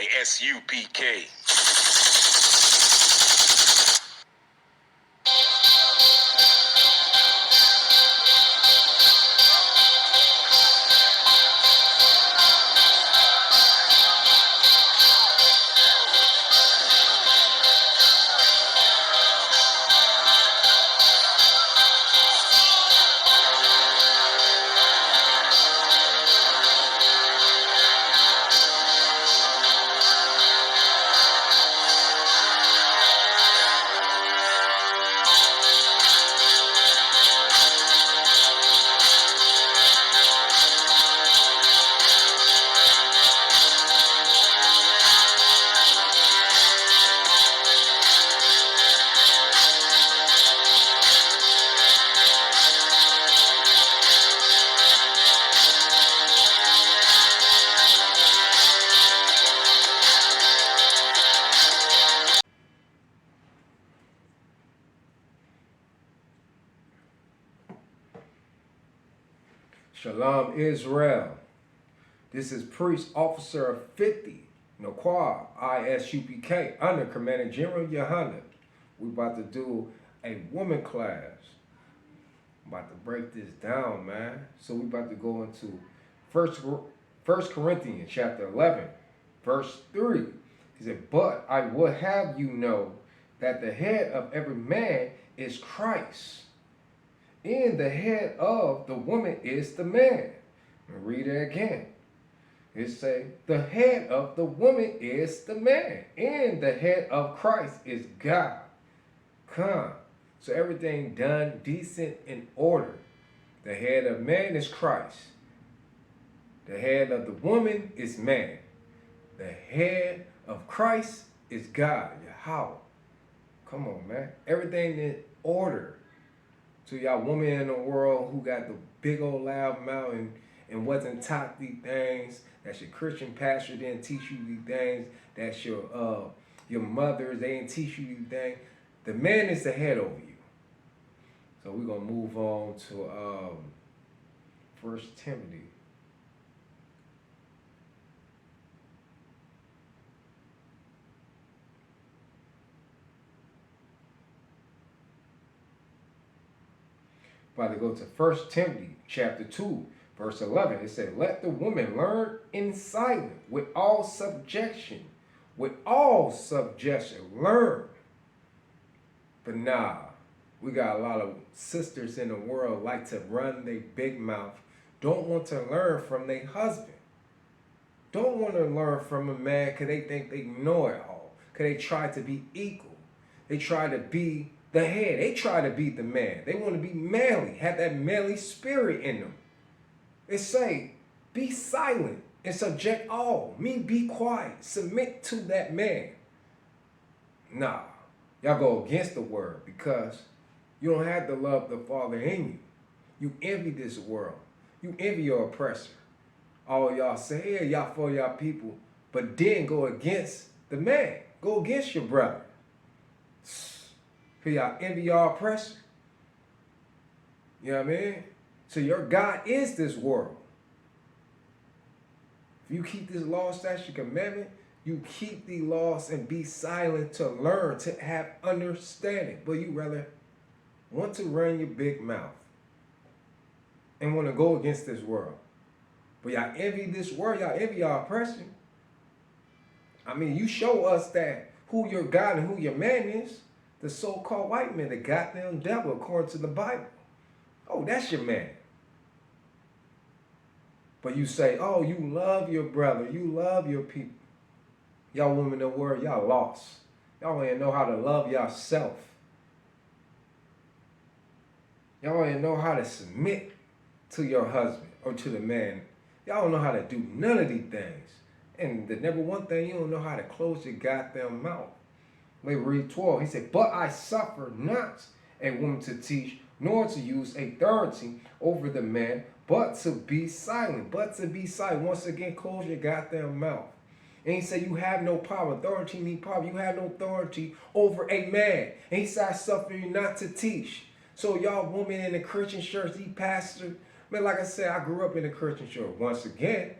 ISUPK. Shalom Israel. This is Priest Officer of 50, Naquab, ISUPK, under Commander General Yohanan. We're about to do a woman class. I'm about to break this down, man. So we're about to go into First Corinthians chapter 11, verse 3. He said, but I would have you know that the head of every man is Christ, and the head of the woman is the man. Read it again. It say, the head of the woman is the man, and the head of Christ is God. Come. So everything done decent in order. The head of man is Christ. The head of the woman is man. The head of Christ is God. Yahweh. Come on, man. Everything in order. To y'all women in the world who got the big old loud mouth and wasn't taught these things, that your Christian pastor didn't teach you these things, that your mothers, they didn't teach you these things. The man is the head over you. So we're going to move on to 1 Timothy. About to go to 1 Timothy chapter 2, verse 11. It said, let the woman learn in silence with all subjection. With all subjection, learn. But nah, we got a lot of sisters in the world like to run their big mouth, don't want to learn from their husband. Don't want to learn from a man because they think they know it all. Because they try to be equal. They try to be the head. They try to be the man. They want to be manly, have that manly spirit in them. It say, be silent and subject all. Mean be quiet. Submit to that man. Nah, y'all go against the word because you don't have to love the Father in you. You envy this world. You envy your oppressor. All y'all say, yeah, y'all for y'all people, but then go against the man. Go against your brother. Here y'all envy y'all oppressor. You know what I mean? So your God is this world. If you keep this law, statute, commandment, you keep the laws and be silent to learn, to have understanding. But you rather want to run your big mouth and want to go against this world. But y'all envy this world, y'all envy y'all oppression. I mean, you show us that who your God and who your man is. The so-called white man, the goddamn devil, according to the Bible. Oh, that's your man. But you say, oh, you love your brother. You love your people. Y'all women in the world, y'all lost. Y'all don't even know how to love yourself. Y'all don't even know how to submit to your husband or to the man. Y'all don't know how to do none of these things. And the number one thing, you don't know how to close your goddamn mouth. Let me read 12. He said, but I suffer not a woman to teach, nor to use authority over the man, but to be silent. But to be silent. Once again, close your goddamn mouth. And he said, you have no power. Authority means power. You have no authority over a man. And he said, I suffer you not to teach. So y'all women in the Christian church, these pastors, man, like I said, I grew up in the Christian church. Once again,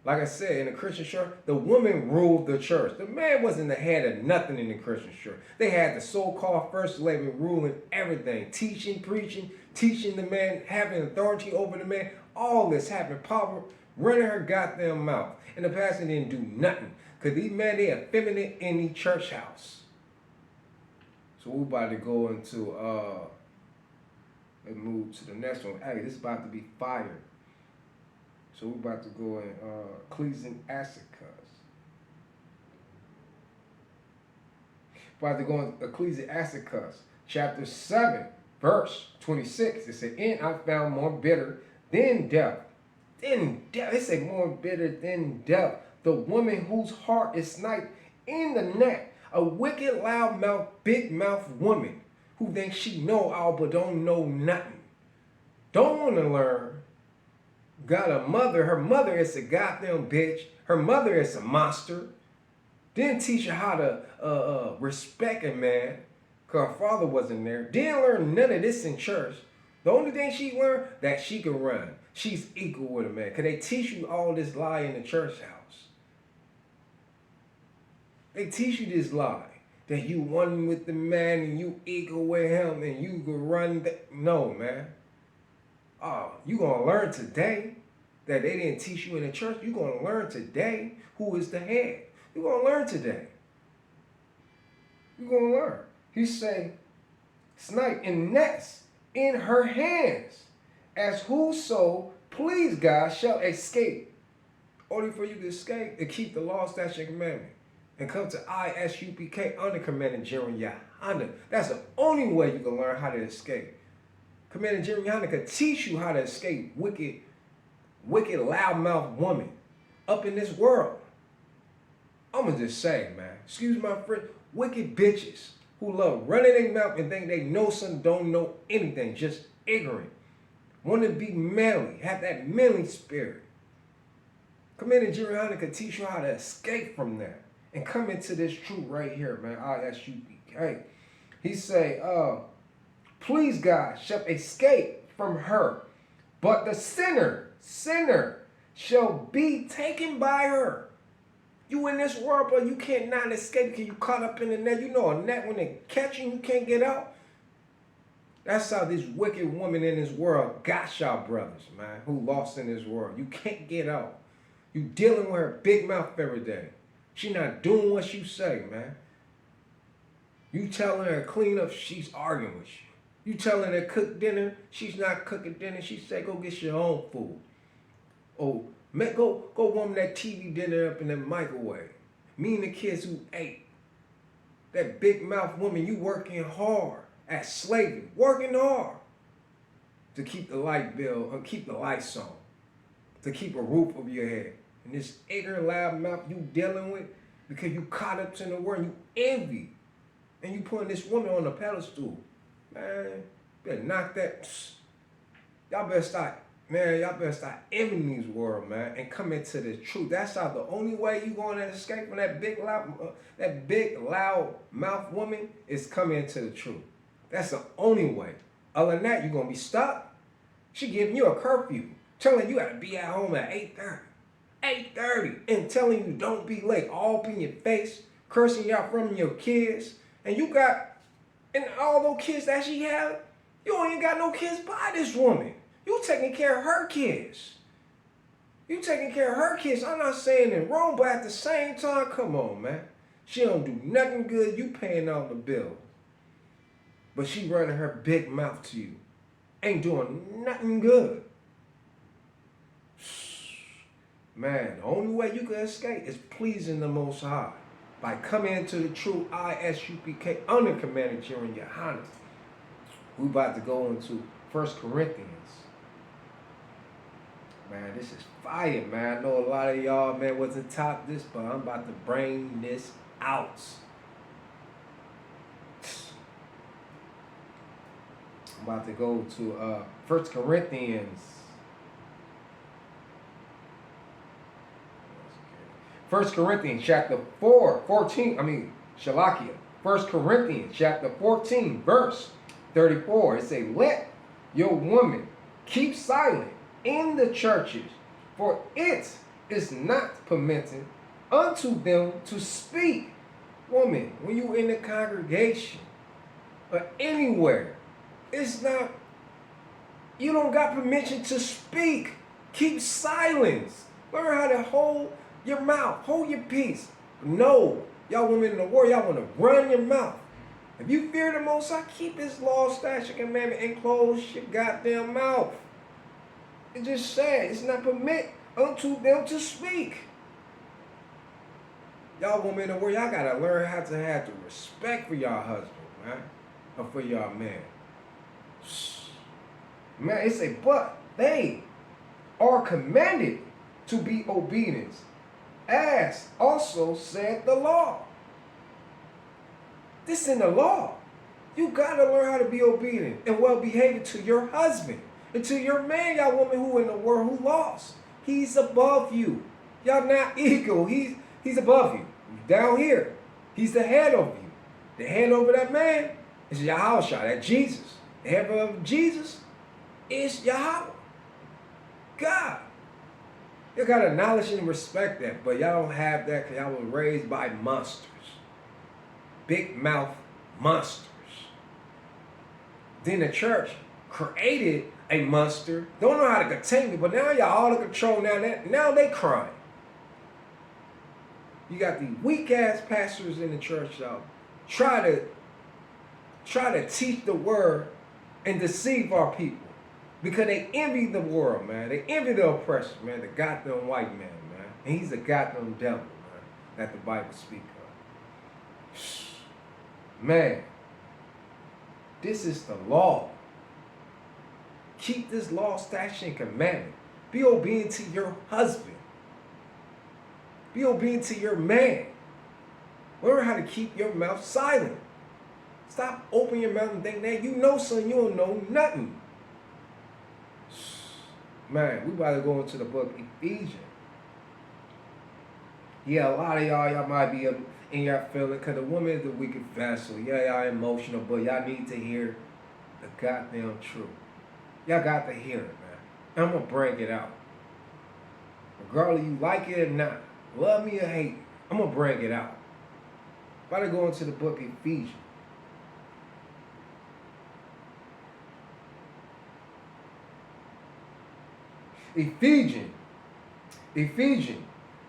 Like I said, in the Christian church, the woman ruled the church. The man wasn't the head of nothing in the Christian church. They had the so-called first lady ruling everything, teaching, preaching, teaching the man, having authority over the man, all this, having power, running her goddamn mouth. And the pastor didn't do nothing. Because these men, they effeminate in the church house. So we're about to go into, let's move to the next one. Hey, this is about to be fire. So we're about to go in Ecclesiasticus. About to go in Ecclesiasticus, chapter 7, verse 26. It said, and I found more bitter than death. It said more bitter than death. The woman whose heart is sniped in the neck. A wicked, loud-mouthed, big-mouthed woman who thinks she know all but don't know nothing. Don't want to learn. Got a mother. Her mother is a goddamn bitch. Her mother is a monster. Didn't teach her how to respect a man because her father wasn't there. Didn't learn none of this in church. The only thing she learned, that she can run. She's equal with a man. Because they teach you all this lie in the church house. They teach you this lie. That you one with the man and you equal with him and you can run. No, man. Oh, you going to learn today that they didn't teach you in the church. You're going to learn today who is the head. You're going to learn today. You're going to learn. He say, snipe and nest in her hands, as whoso please God shall escape. Only for you to escape and keep the law, statute, and commandment. And come to ISUPK under Commander General Yahanna. That's the only way you can learn how to escape. Commander General Yahanna could teach you how to escape wicked, loudmouth woman up in this world. I'm going to just say, man, excuse my friend, wicked bitches who love running their mouth and think they know something, don't know anything, just ignorant. Want to be manly, have that manly spirit. Commander General Yahanna could teach you how to escape from that and come into this truth right here, man. ISUPK. He say, please God shall escape from her, but the sinner shall be taken by her. You in this world, but you can't not escape because you caught up in the net. You know a net, when they catch you, you can't get out. That's how this wicked woman in this world got y'all brothers, man, who lost in this world. You can't get out. You dealing with her big mouth every day. She not doing what you say, man. You telling her to clean up, she's arguing with you. You telling her to cook dinner, she's not cooking dinner. She say, go get your own food. Oh, go warm that TV dinner up in the microwave. Me and the kids who ate. That big mouth woman, you working hard at slavery, working hard to keep the light bill, or keep the lights on, to keep a roof over your head. And this ignorant loud mouth you dealing with because you caught up in the world, you envy. And you putting this woman on a pedestal. Man, better knock that. Y'all better start envying this world, man, and come into the truth. That's how the only way you going to escape from that big loud mouth woman is coming into the truth. That's the only way. Other than that, you're going to be stuck. She giving you a curfew, telling you got to be at home at 8:30. 8:30, and telling you don't be late, all up in your face, cursing y'all from your kids. And you got, and all those kids that she had, you ain't got no kids by this woman. You taking care of her kids. You taking care of her kids. I'm not saying it wrong, but at the same time, come on, man. She don't do nothing good. You paying all the bill. But she running her big mouth to you. Ain't doing nothing good. Man, the only way you can escape is pleasing the Most High by coming into the true ISUPK under Commander General Yahanna. We about to go into 1 Corinthians. Man, this is fire, man. I know a lot of y'all, man, wasn't taught this, but I'm about to bring this out. I'm about to go to 1 Corinthians. 1 Corinthians chapter 14, Shalakia. 1 Corinthians chapter 14, verse 34. It says, let your woman keep silent in the churches, for it It's not permitted unto them to speak. Woman, when you in the congregation or anywhere, it's not, you don't got permission to speak. Keep silence. Learn how to hold your mouth. Hold your peace. No, y'all women in the world, y'all want to run your mouth. If you fear the Most High, keep His law, statute, commandment, and close your goddamn mouth. It just said it's not permit unto them to speak. Y'all women in the world, y'all gotta learn how to have the respect for y'all husband, man, or for y'all man. Man, it's a but they are commanded to be obedient, as also said the law. This in the law. You gotta learn how to be obedient and well behaved to your husband and to your man, y'all woman who in the world who lost. He's above you. Y'all not equal. He's above you. Down here. He's the head over you. The head over that man is Yahweh, that Jesus. The head of Jesus is Yahweh. God. You gotta acknowledge and respect that, but y'all don't have that because y'all was raised by monsters. Big mouth monsters. Then the church created a monster. Don't know how to contain it, but now y'all all in control. Now they crying. You got these weak ass pastors in the church, y'all. Try to teach the word and deceive our people. Because they envy the world, man. They envy the oppressor, man. The goddamn white man, man. And he's a goddamn devil, man, that the Bible speaks of. Man, this is the law. Keep this law, statute, and commandment. Be obedient to your husband. Be obedient to your man. Learn how to keep your mouth silent. Stop opening your mouth and think that you know something, you don't know nothing. Man, we about to go into the book Ephesians. Yeah, a lot of y'all might be in your feeling, because the woman is the weaker vessel. Yeah, y'all emotional, but y'all need to hear the goddamn truth. Y'all got to hear it, man. I'm going to bring it out. Regardless you like it or not, love me or hate me, I'm going to bring it out. About to go into the book Ephesians. Ephesians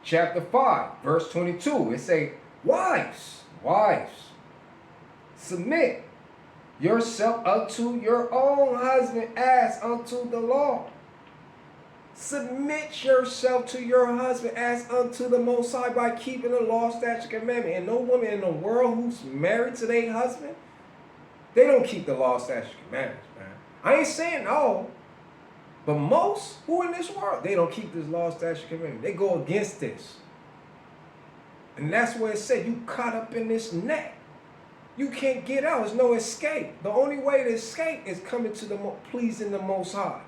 chapter 5, verse 22. It say, wives, submit yourself unto your own husband as unto the law. Submit yourself to your husband as unto the Most High by keeping the law, statute, commandment. And no woman in the world who's married to their husband, they don't keep the law, statute, commandments, man. I ain't saying all. But most who in this world, they don't keep this law, statute, commandment. They go against this. And that's where it said you caught up in this net. You can't get out. There's no escape. The only way to escape is coming to pleasing the Most High.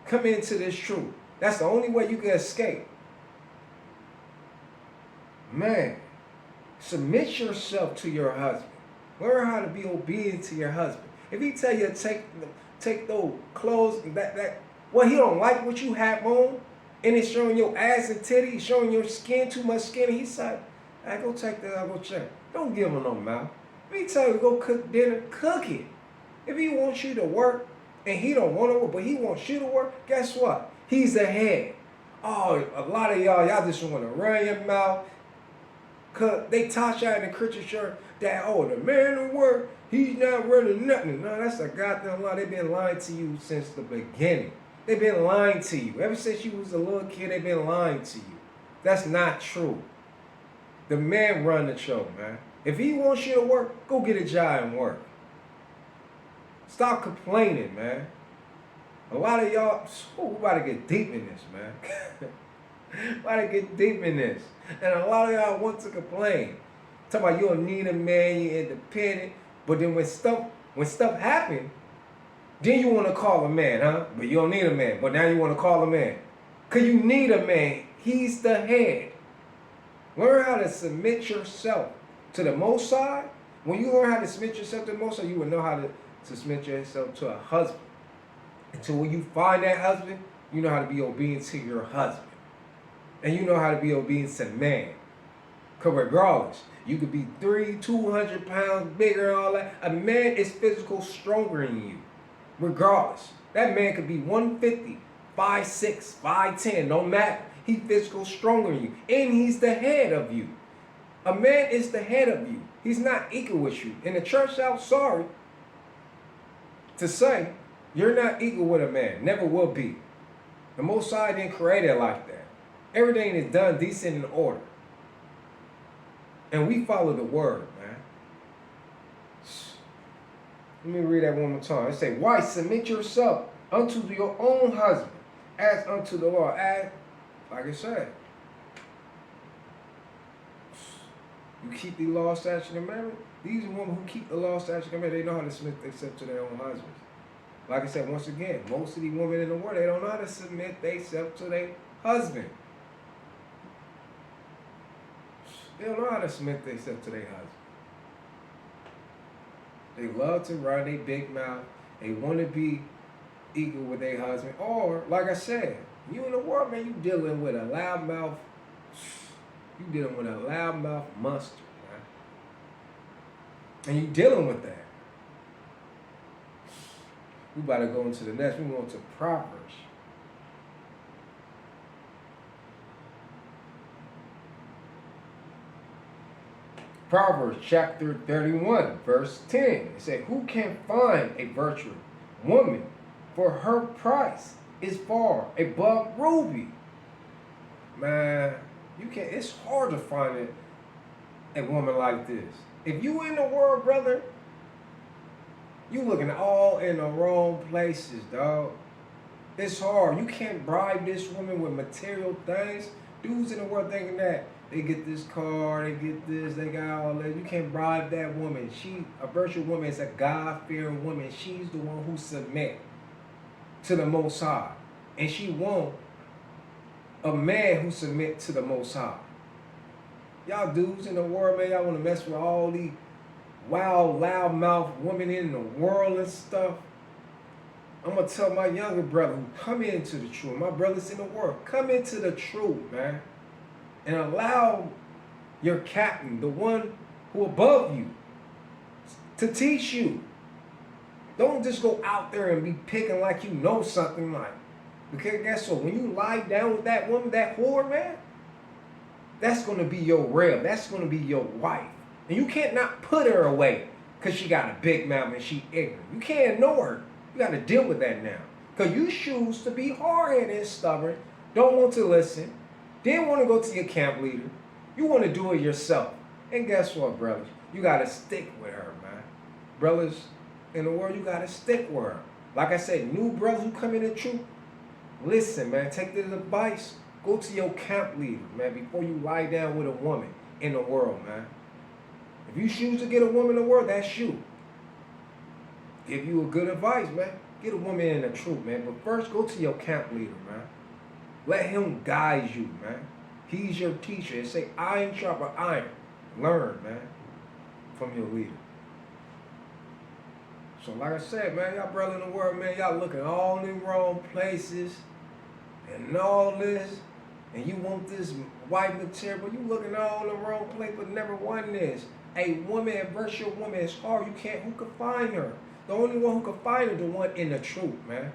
Come into this truth. That's the only way you can escape. Man, submit yourself to your husband. Learn how to be obedient to your husband. If he tell you to take those clothes well, he don't like what you have on, and it's showing your ass and titties, showing your skin, too much skin, he said, I go take that, I go check. Don't give him no mouth. If he tell you to go cook dinner, cook it. If he wants you to work, and he don't want to work, but he wants you to work, guess what? He's the head. Oh, a lot of y'all just want to run your mouth. Cause they taught y'all in the Christian church that, the man at work, he's not running nothing. No, that's a goddamn lie. They've been lying to you since the beginning. They've been lying to you. Ever since you was a little kid, they've been lying to you. That's not true. The man run the show, man. If he wants you to work, go get a job and work. Stop complaining, man. A lot of y'all, we about to get deep in this, man. About to get deep in this. And a lot of y'all want to complain. Talking about you don't need a man, you're independent. But then when stuff happen, then you want to call a man, huh? But you don't need a man. But now you want to call a man. Because you need a man. He's the head. Learn how to submit yourself to the Most High. When you learn how to submit yourself to the Most High, you will know how to submit yourself to a husband. Until when you find that husband, you know how to be obedient to your husband. And you know how to be obedient to man. Because regardless, you could be 200 pounds bigger and all that. A man is physical stronger than you. Regardless. That man could be 150, 5'6", 5'10", no matter. He's physical stronger than you. And he's the head of you. A man is the head of you. He's not equal with you. And the church out sorry to say, you're not equal with a man. Never will be. The Most High didn't create it like that. Everything is done decent and in order. And we follow the word, man. Let me read that one more time. It say, wife, submit yourself unto your own husband, as unto the Lord. As, like I said, you keep the law, statute, and marriage. These are women who keep the law, statute, and marriage. They know how to submit themselves to their own husbands. Like I said, once again, most of these women in the world, they don't know how to submit themselves to their husband. They don't know how to submit themselves to their husband. They love to run their big mouth. They want to be equal with their husband. Or, like I said, you in the world, man, you dealing with a loudmouth. You dealing with a loudmouth monster, man. And you dealing with that. We about to go into the next. We going to Proverbs. Proverbs chapter 31, verse 10. It said, who can find a virtuous woman? For her price is far above ruby. Man, you can't. It's hard to find a woman like this. If you in the world, brother, you looking all in the wrong places, dog. It's hard. You can't bribe this woman with material things. Dudes in the world thinking that they get this car, they get this, they got all that. You can't bribe that woman. A virtual woman is a God-fearing woman. She's the one who submit to the Most High. And she want a man who submit to the Most High. Y'all dudes in the world, man, y'all want to mess with all these wild, loudmouth women in the world and stuff. I'm going to tell my younger brother who come into the truth, my brothers in the world, come into the truth, man. And allow your captain, the one who above you, to teach you. Don't just go out there and be picking like you know something like. Because guess what? When you lie down with that woman, that whore, man, that's going to be your rail. That's going to be your wife. And you can't not put her away because she got a big mouth and she ignorant. You can't ignore her. You got to deal with that now. Because you choose to be hard-headed and stubborn, don't want to listen, didn't want to go to your camp leader. You want to do it yourself. And guess what, brothers? You got to stick with her, man. Brothers in the world, you got to stick with her. Like I said, new brothers who come in the truth, listen, man, take the advice. Go to your camp leader, man, before you lie down with a woman in the world, man. If you choose to get a woman in the world, that's you. Give you a good advice, man. Get a woman in the truth, man. But first, go to your camp leader, man. Let him guide you, man. He's your teacher. It say, iron sharper iron. Learn, man, from your leader. So like I said, man, y'all brother in the world, man, y'all looking all in the wrong places and all this, and you want this white material, but you looking all in the wrong place, but never won this. A woman, a virtual woman, is hard. You can't, who can find her? The only one who can find her, the one in the truth, man.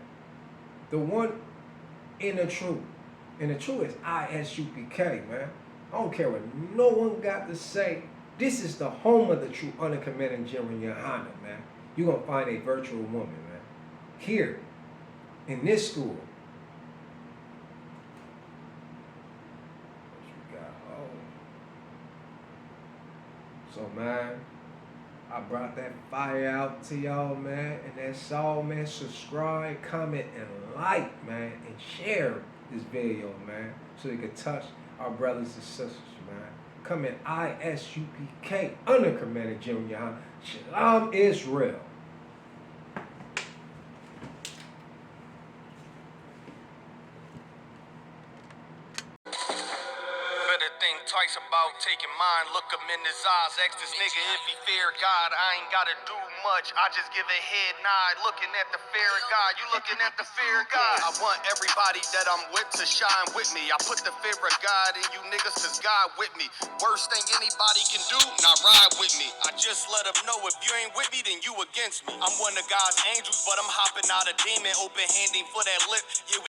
The one in the truth. And the truth is ISUPK, man. I don't care what no one got to say. This is the home of the true under Commanding General Yohanan, man. You're going to find a virtual woman, man. Here, in this school. What you got? Oh. So, man, I brought that fire out to y'all, man. And that's all, man. Subscribe, comment, and like, man. And share this video, man. So you can touch our brothers and sisters, man. Come in ISUPK under Commanding General Yohanan. Shalom Israel. Better think twice about taking mine, look him in his eyes. Ask this nigga if he fear God. I ain't gotta do much, I just give a head nod. Looking at the fear of God, you looking at the fear of God. I want everybody that I'm with to shine with me. I put the fear of God in you niggas, cause God with me. Worst thing anybody can do, not ride with me. I just let them know if you ain't with me, then you against me. I'm one of God's angels, but I'm hopping out a demon, open handing for that lip. Yeah,